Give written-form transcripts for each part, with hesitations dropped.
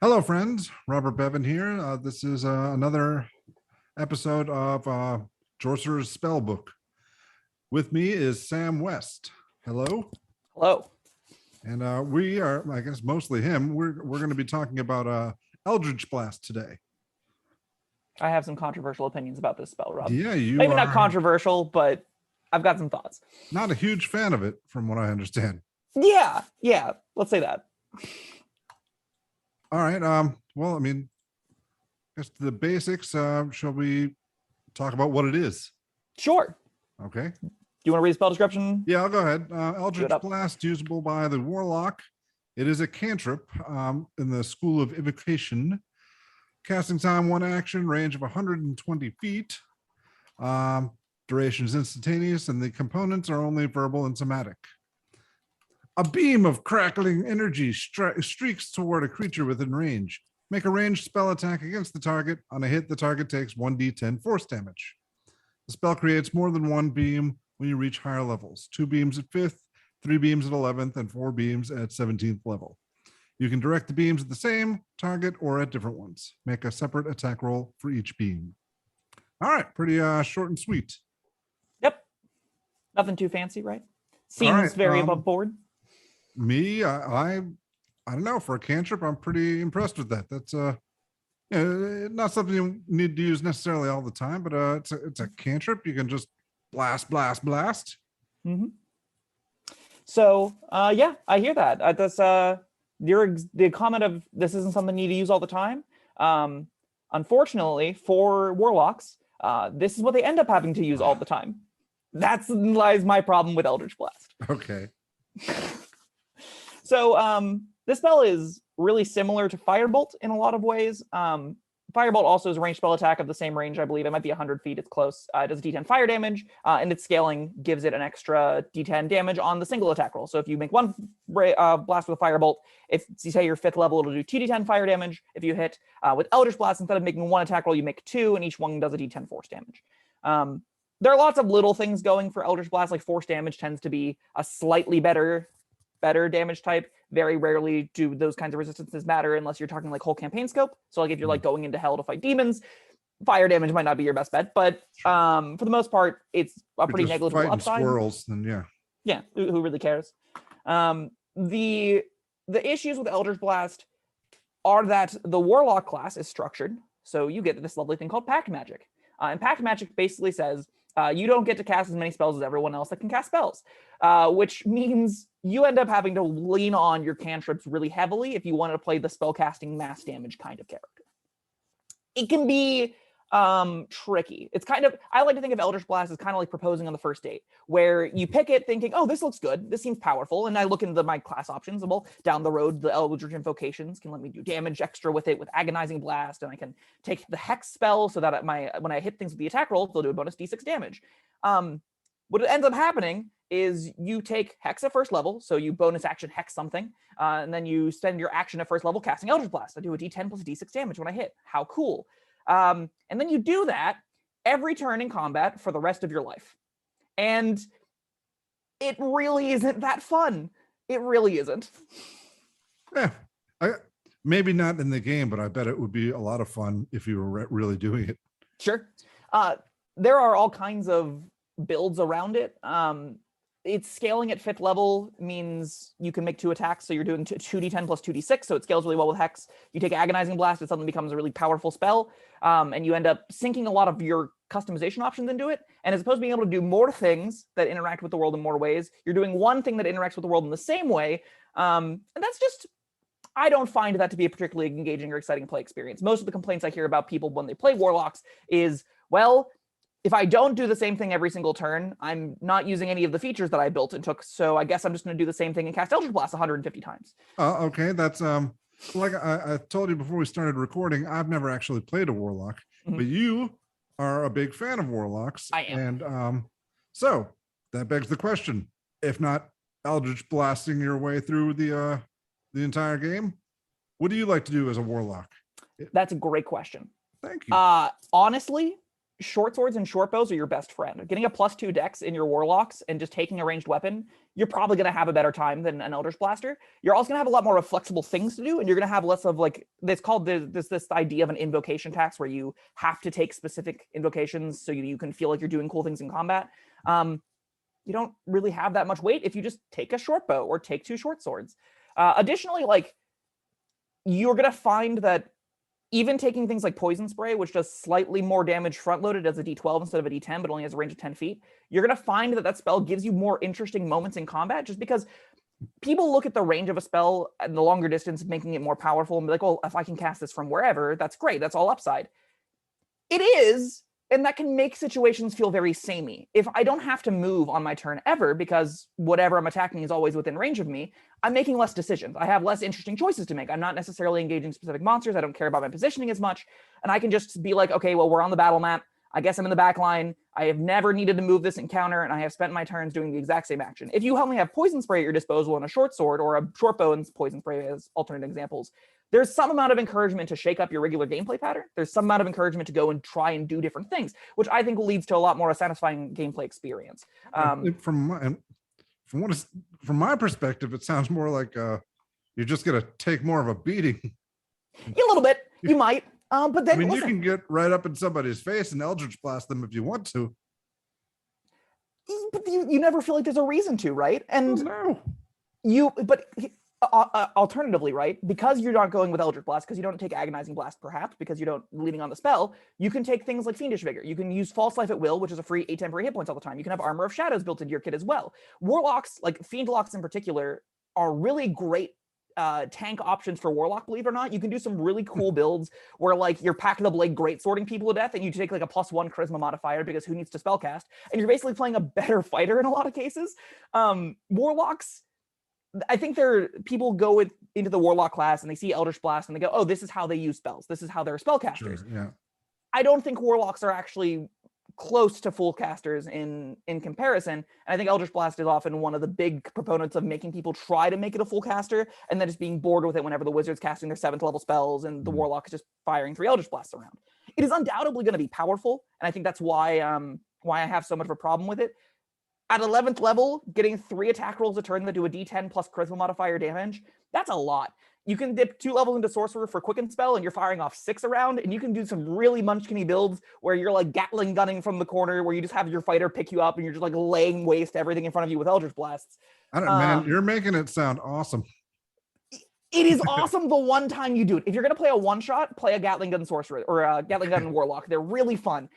Hello, friends. Robert Bevan here. This is another episode of Chaucer's Spellbook. With me is Sam West. Hello. Hello. And we are, I guess, mostly him. We're going to be talking about Eldritch Blast today. I have some controversial opinions about this spell, Rob. Yeah, you Maybe are not controversial, but I've got some thoughts. not a huge fan of it, from what I understand. Yeah. Let's say that. All right. Well, I mean, just the basics. Shall we talk about what it is? Sure. Okay. Do you want to read the spell description? Yeah, I'll go ahead. Eldritch Blast, usable by the Warlock. It is a cantrip in the School of Evocation. Casting time, 1 action, range of 120 feet. Duration is instantaneous, and the components are only verbal and somatic. A beam of crackling energy streaks toward a creature within range. Make a ranged spell attack against the target. On a hit, the target takes 1d10 force damage. The spell creates more than one beam when you reach higher levels. 2 beams at 5th, 3 beams at 11th, and 4 beams at 17th level. You can direct the beams at the same target or at different ones. Make a separate attack roll for each beam. All right, pretty short and sweet. Yep. Nothing too fancy, right? Seems very above board. Me, I don't know. For a cantrip, I'm pretty impressed with that. That's not something you need to use necessarily all the time, but it's a cantrip. You can just blast. Mm-hmm. So yeah, I hear that. That's the comment of this isn't something you need to use all the time. Unfortunately, for warlocks, this is what they end up having to use all the time. That lies my problem with Eldritch Blast. Okay. So this spell is really similar to Firebolt in a lot of ways. Firebolt also is a ranged spell attack of the same range, I believe. It might be 100 feet. It's close. It does d10 fire damage, and its scaling gives it an extra d10 damage on the single attack roll. So if you make one blast with a Firebolt, if you say you're 5th level, it'll do 2d10 fire damage. If you hit with Eldritch Blast, instead of making one attack roll, you make 2, and each one does a d10 force damage. There are lots of little things going for Eldritch Blast, like force damage tends to be a slightly better damage type. Very rarely do those kinds of resistances matter unless you're talking like whole campaign scope. So like if you're like going into hell to fight demons, fire damage might not be your best bet, but for the most part, it's a pretty negligible upside. Squirrels, then yeah, who really cares? The issues with Eldritch Blast are that the Warlock class is structured, so you get this lovely thing called Pact Magic, and Pact Magic basically says you don't get to cast as many spells as everyone else that can cast spells, which means you end up having to lean on your cantrips really heavily if you want to play the spellcasting mass damage kind of character. It can be tricky. It's kind of, I like to think of Eldritch Blast as kind of like proposing on the first date, where you pick it thinking, oh, this looks good, this seems powerful, and I look into my class options, and well, down the road, the Eldritch Invocations can let me do damage extra with it with Agonizing Blast, and I can take the Hex spell so that when I hit things with the attack roll, they'll do a bonus d6 damage. What ends up happening is you take Hex at first level, so you bonus action Hex something, and then you spend your action at first level casting Eldritch Blast. I do a d10 plus d6 damage when I hit. How cool. And then you do that every turn in combat for the rest of your life. And it really isn't that fun. It really isn't. Yeah, maybe not in the game, but I bet it would be a lot of fun if you were really doing it. Sure. There are all kinds of builds around it. It's scaling at 5th level means you can make 2 attacks, so you're doing 2d10 plus 2d6, so it scales really well with Hex. You take Agonizing Blast, it suddenly becomes a really powerful spell, and you end up sinking a lot of your customization options into it, and as opposed to being able to do more things that interact with the world in more ways, you're doing one thing that interacts with the world in the same way, and that's just, I don't find that to be a particularly engaging or exciting play experience. Most of the complaints I hear about people when they play Warlocks is, well, if I don't do the same thing every single turn, I'm not using any of the features that I built and took, so I guess I'm just going to do the same thing and cast Eldritch Blast 150 times. Okay, that's like I told you before we started recording, I've never actually played a Warlock, but you are a big fan of Warlocks. I am. And so that begs the question, if not Eldritch Blasting your way through the entire game, what do you like to do as a Warlock? That's a great question. Thank you. Honestly, short swords and short bows are your best friend. Getting a +2 dex in your warlocks and just taking a ranged weapon, you're probably going to have a better time than an Eldritch Blaster. You're also going to have a lot more flexible things to do, and you're going to have less of like it's called this idea of an invocation tax, where you have to take specific invocations so you can feel like you're doing cool things in combat. You don't really have that much weight if you just take a short bow or take 2 short swords. Additionally, like you're going to find that even taking things like Poison Spray, which does slightly more damage front-loaded as a D12 instead of a D10, but only has a range of 10 feet, you're going to find that that spell gives you more interesting moments in combat, just because people look at the range of a spell and the longer distance, making it more powerful, and be like, well, if I can cast this from wherever, that's great. That's all upside. It is, and that can make situations feel very samey. If I don't have to move on my turn ever, because whatever I'm attacking is always within range of me, I'm making less decisions. I have less interesting choices to make. I'm not necessarily engaging specific monsters. I don't care about my positioning as much. And I can just be like, okay, well, we're on the battle map. I guess I'm in the back line. I have never needed to move this encounter, and I have spent my turns doing the exact same action. If you only have Poison Spray at your disposal and a short sword, or a short bow and Poison Spray as alternate examples, there's some amount of encouragement to shake up your regular gameplay pattern. There's some amount of encouragement to go and try and do different things, which I think leads to a lot more satisfying gameplay experience. From my perspective, it sounds more like you're just gonna take more of a beating. A little bit, you might. But then, I mean, listen, you can get right up in somebody's face and Eldritch Blast them if you want to. but you never feel like there's a reason to, right? And Oh, no. Alternatively, right, because you're not going with Eldritch Blast, because you don't take Agonizing Blast, perhaps because you don't leaning on the spell, you can take things like Fiendish Vigor. You can use False Life at will, which is a free 8 temporary hit points all the time. You can have Armor of Shadows built into your kit as well. Warlocks, like Fiendlocks in particular, are really great tank options for Warlock, believe it or not. You can do some really cool builds where like you're Pack of the Blade great sorting people to death, and you take like a +1 charisma modifier because who needs to spellcast, and you're basically playing a better fighter in a lot of cases. Warlocks, I think people go into the Warlock class and they see Eldritch Blast and they go, oh, this is how they use spells. This is how they're spellcasters. Sure, yeah. I don't think Warlocks are actually close to full casters in comparison. And I think Eldritch Blast is often one of the big proponents of making people try to make it a full caster and then just being bored with it whenever the wizard's casting their 7th level spells and the Warlock is just firing 3 Eldritch Blasts around. It is undoubtedly going to be powerful, and I think that's why I have so much of a problem with it. At 11th level, getting 3 attack rolls a turn that do a D10 plus charisma modifier damage, that's a lot. You can dip 2 levels into Sorcerer for Quicken Spell, and you're firing off 6 around, and you can do some really munchkiny builds where you're like Gatling gunning from the corner, where you just have your fighter pick you up, and you're just like laying waste to everything in front of you with Eldritch Blasts. I don't, man, you're making it sound awesome. It is awesome the one time you do it. If you're going to play a one-shot, play a Gatling Gun Sorcerer or a Gatling Gun Warlock. They're really fun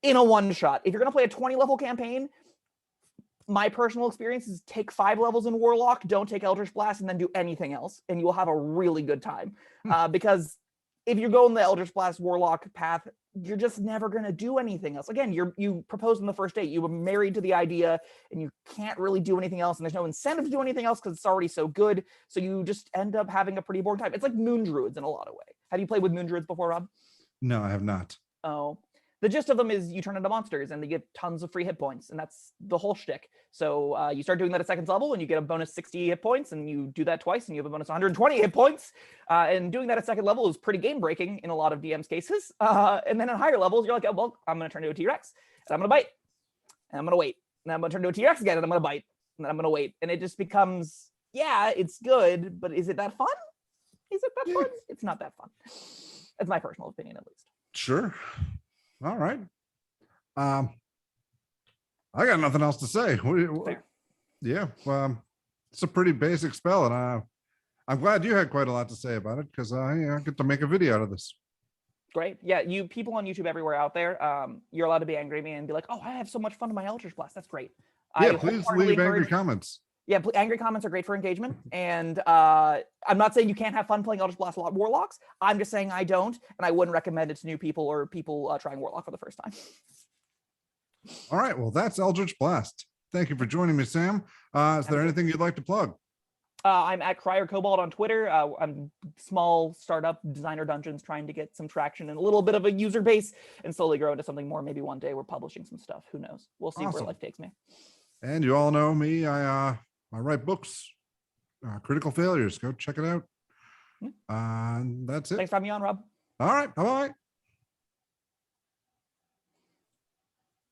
in a one-shot. If you're going to play a 20-level campaign, my personal experience is take 5 levels in Warlock, don't take Eldritch Blast, and then do anything else, and you will have a really good time. Because if you're going the Eldritch Blast Warlock path, you're just never going to do anything else. Again, you proposed on the first date, you were married to the idea, and you can't really do anything else, and there's no incentive to do anything else because it's already so good, so you just end up having a pretty boring time. It's like Moon Druids in a lot of ways. Have you played with Moon Druids before, Rob? No, I have not. Oh. The gist of them is you turn into monsters and they get tons of free hit points, and that's the whole shtick. So you start doing that at 2nd level and you get a bonus 60 hit points, and you do that twice and you have a bonus 120 hit points. And doing that at 2nd level is pretty game breaking in a lot of DM's cases. And then at higher levels, you're like, oh, well, I'm going to turn into a T-Rex and I'm going to bite and I'm going to wait. And I'm going to turn into a T-Rex again and I'm going to bite and then I'm going to wait. And it just becomes, yeah, it's good, but is it that fun? Is it that fun? It's not that fun. That's my personal opinion, at least. Sure. All right. I got nothing else to say. Yeah. It's a pretty basic spell, and I'm glad you had quite a lot to say about it, because I get to make a video out of this. Great. Yeah, you people on YouTube everywhere out there, you're allowed to be angry at me and be like, oh, I have so much fun in my Eldritch Blast. That's great. Yeah, please leave angry comments. Yeah, angry comments are great for engagement. And I'm not saying you can't have fun playing Eldritch Blast Warlocks. I'm just saying I don't, and I wouldn't recommend it to new people or people trying Warlock for the first time. All right, well, that's Eldritch Blast. Thank you for joining me, Sam. Is there anything you'd like to plug? I'm at Crier Cobalt on Twitter. I'm small startup designer dungeons trying to get some traction and a little bit of a user base and slowly grow into something more. Maybe one day we're publishing some stuff. Who knows? We'll see where life takes me. And you all know me. I write books, Critical Failures. Go check it out. That's it. Thanks for having me on, Rob. All right. Bye-bye.